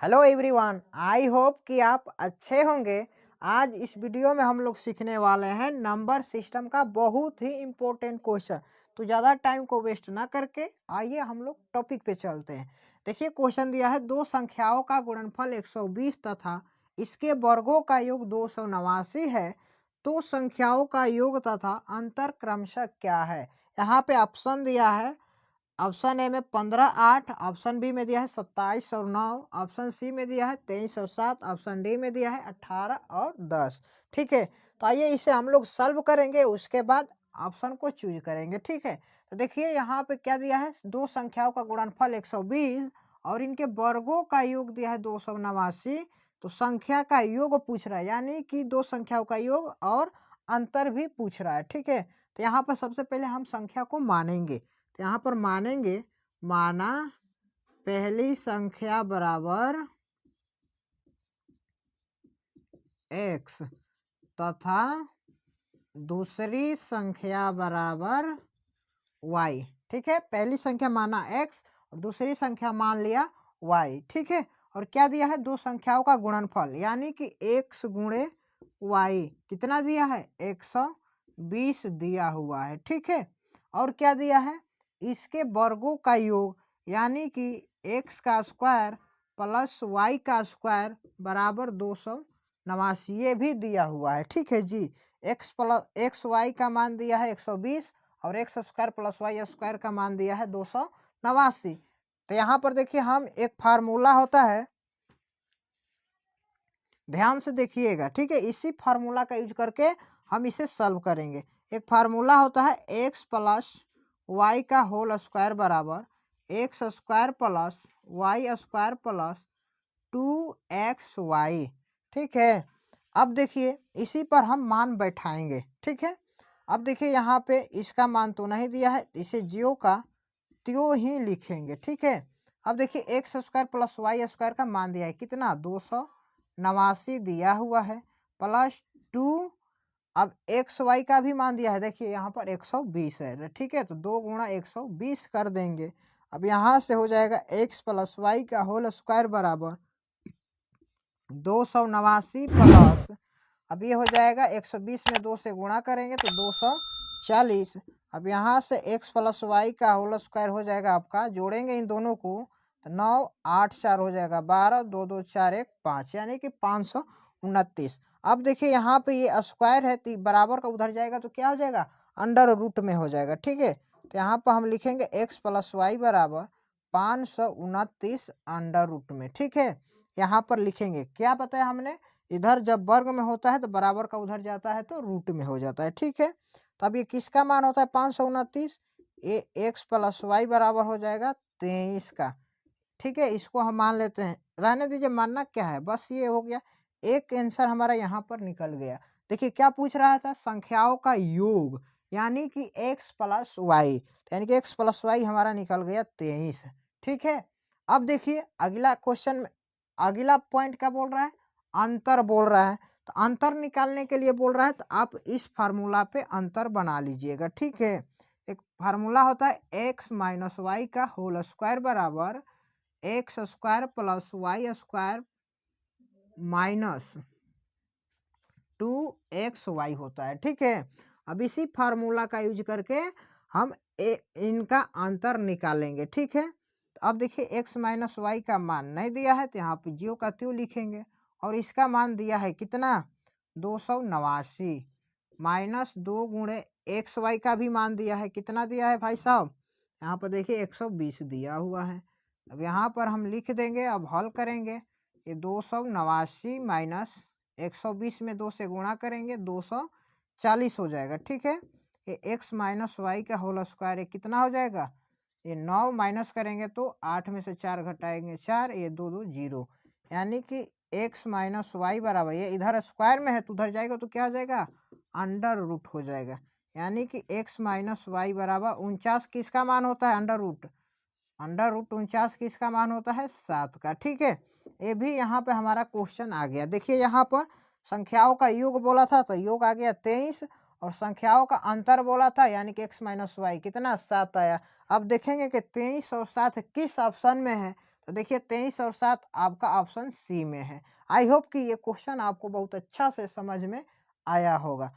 Hello everyone, I hope कि आप अच्छे होंगे। आज इस वीडियो में हम लोग सीखने वाले हैं नंबर सिस्टम का बहुत ही इम्पोर्टेंट क्वेश्चन। तो ज़्यादा टाइम को वेस्ट ना करके आइए हम लोग टॉपिक पे चलते हैं। देखिए क्वेश्चन दिया है, दो संख्याओं का गुणनफल 120 तथा इसके वर्गों का योग 289 है, तो संख्याओं का योग तथा अंतर क्रमशः क्या है। यहाँ पे ऑप्शन दिया है। ऑप्शन ए में 15/8, ऑप्शन बी में दिया है 27 और 9, ऑप्शन सी में दिया है 23 और 7, ऑप्शन डी में दिया है 18 और 10। ठीक है, तो आइए इसे हम लोग सॉल्व करेंगे, उसके बाद ऑप्शन को चूज करेंगे। ठीक है, तो देखिए यहाँ पे क्या दिया है, दो संख्याओं का गुणनफल 120 और इनके वर्गों का योग दिया है 289। तो संख्या का योग पूछ रहा है, यानी कि दो संख्याओं का योग और अंतर भी पूछ रहा है। ठीक है, तो यहाँ पर सबसे पहले हम संख्या को मानेंगे। तो यहाँ पर मानेंगे, माना पहली संख्या बराबर x तथा दूसरी संख्या बराबर y। ठीक है, पहली संख्या माना x और दूसरी संख्या मान लिया y। ठीक है, और क्या दिया है, दो संख्याओं का गुणनफल यानी कि x गुणे y कितना दिया है, 120 दिया हुआ है। ठीक है, और क्या दिया है, इसके वर्गों का योग यानी कि x का स्क्वायर प्लस y का स्क्वायर बराबर 289 ये भी दिया हुआ है। ठीक है जी, एक्स वाई का मान दिया है 120 और x square plus y square का मान दिया है 289। तो यहाँ पर देखिए, हम एक फार्मूला होता है, ध्यान से देखिएगा। ठीक है, इसी फार्मूला का यूज करके हम इसे सॉल्व करेंगे। एक फार्मूला होता है एक्स प्लस वाई का होल स्क्वायर बराबर x square plus y square plus 2xy। ठीक है, अब देखिए इसी पर हम मान बैठाएंगे। ठीक है, अब देखिए यहाँ पे इसका मान तो नहीं दिया है, इसे ज्यो का त्यों ही लिखेंगे। ठीक है, अब देखिए x square plus y square का मान दिया है कितना, 289 दिया हुआ है, प्लस 2। अब एक्स वाई का भी मान दिया है, देखिए यहाँ पर 120 है। ठीक है, तो 2 गुणा 120 कर देंगे। अब यहाँ से हो जाएगा एक्स प्लस वाई का होल स्क्वायर बराबर 289 प्लस, अब ये हो जाएगा 120 में 2 से गुणा करेंगे तो 240। अब यहाँ से x प्लस वाई का होल स्क्वायर हो जाएगा आपका, जोड़ेंगे इन दोनों को तो 9 8 4 हो जाएगा 12, 2 2 4 1 5, यानी कि 529। अब देखिए यहाँ पे ये स्क्वायर है तो बराबर का उधर जाएगा तो क्या हो जाएगा, अंडर रूट में हो जाएगा। ठीक है, तो यहाँ पर हम लिखेंगे x प्लस वाई बराबर 529 अंडर रूट में। ठीक है, यहाँ पर लिखेंगे, क्या बताया हमने, इधर जब वर्ग में होता है तो बराबर का उधर जाता है तो रूट में हो जाता है। ठीक है, तो अब ये किसका मान होता है, 529, ये एक्स प्लस वाई बराबर हो जाएगा 23 का। ठीक है, इसको हम मान लेते हैं, रहने दीजिए, मानना क्या है, बस ये हो गया। एक आंसर हमारा यहाँ पर निकल गया। देखिए क्या पूछ रहा था, संख्याओं का योग यानी कि x प्लस वाई, यानी कि x प्लस वाई हमारा निकल गया 23। ठीक है, अब देखिए अगला क्वेश्चन में अगला पॉइंट क्या बोल रहा है, अंतर बोल रहा है। तो अंतर निकालने के लिए बोल रहा है, तो आप इस फार्मूला पे अंतर बना लीजिएगा। ठीक है, एक फार्मूला होता है x माइनस वाई का होल स्क्वायर बराबर x square plus y square minus 2xy होता है। ठीक है, अब इसी फार्मूला का यूज करके हम इनका अंतर निकालेंगे। ठीक है, तो अब देखिए x माइनस वाई का मान नहीं दिया है तो यहाँ पे ज्यों का त्यों लिखेंगे, और इसका मान दिया है कितना, 289 माइनस 2 गुणे एक्स वाई का भी मान दिया है, कितना दिया है भाई साहब, यहाँ पर देखिए 120 दिया हुआ है। अब यहाँ पर हम लिख देंगे, अब हल करेंगे, ये 289 माइनस 120 में 2 से गुणा करेंगे 240 हो जाएगा। ठीक है, ये x माइनस वाई का होल स्क्वायर ये कितना हो जाएगा, ये 9 माइनस करेंगे तो 8 में से 4 घटाएंगे 4, ये 2 2 0, यानी कि x माइनस वाई बराबर, ये इधर स्क्वायर में है तो उधर जाएगा तो क्या हो जाएगा, अंडर रूट हो जाएगा। यानी कि x माइनस वाई बराबर 49 किसका मान होता है, अंडर रूट 49 किसका मान होता है, 7 का। ठीक है, ये भी यहाँ पे हमारा क्वेश्चन आ गया। देखिए यहाँ पर संख्याओं का योग बोला था तो योग आ गया 23, और संख्याओं का अंतर बोला था यानी कि x माइनस वाई कितना, 7 आया। अब देखेंगे कि 23 और 7 किस ऑप्शन में है, तो देखिए 23 और 7 आपका ऑप्शन सी में है। आई होप कि ये क्वेश्चन आपको बहुत अच्छा से समझ में आया होगा।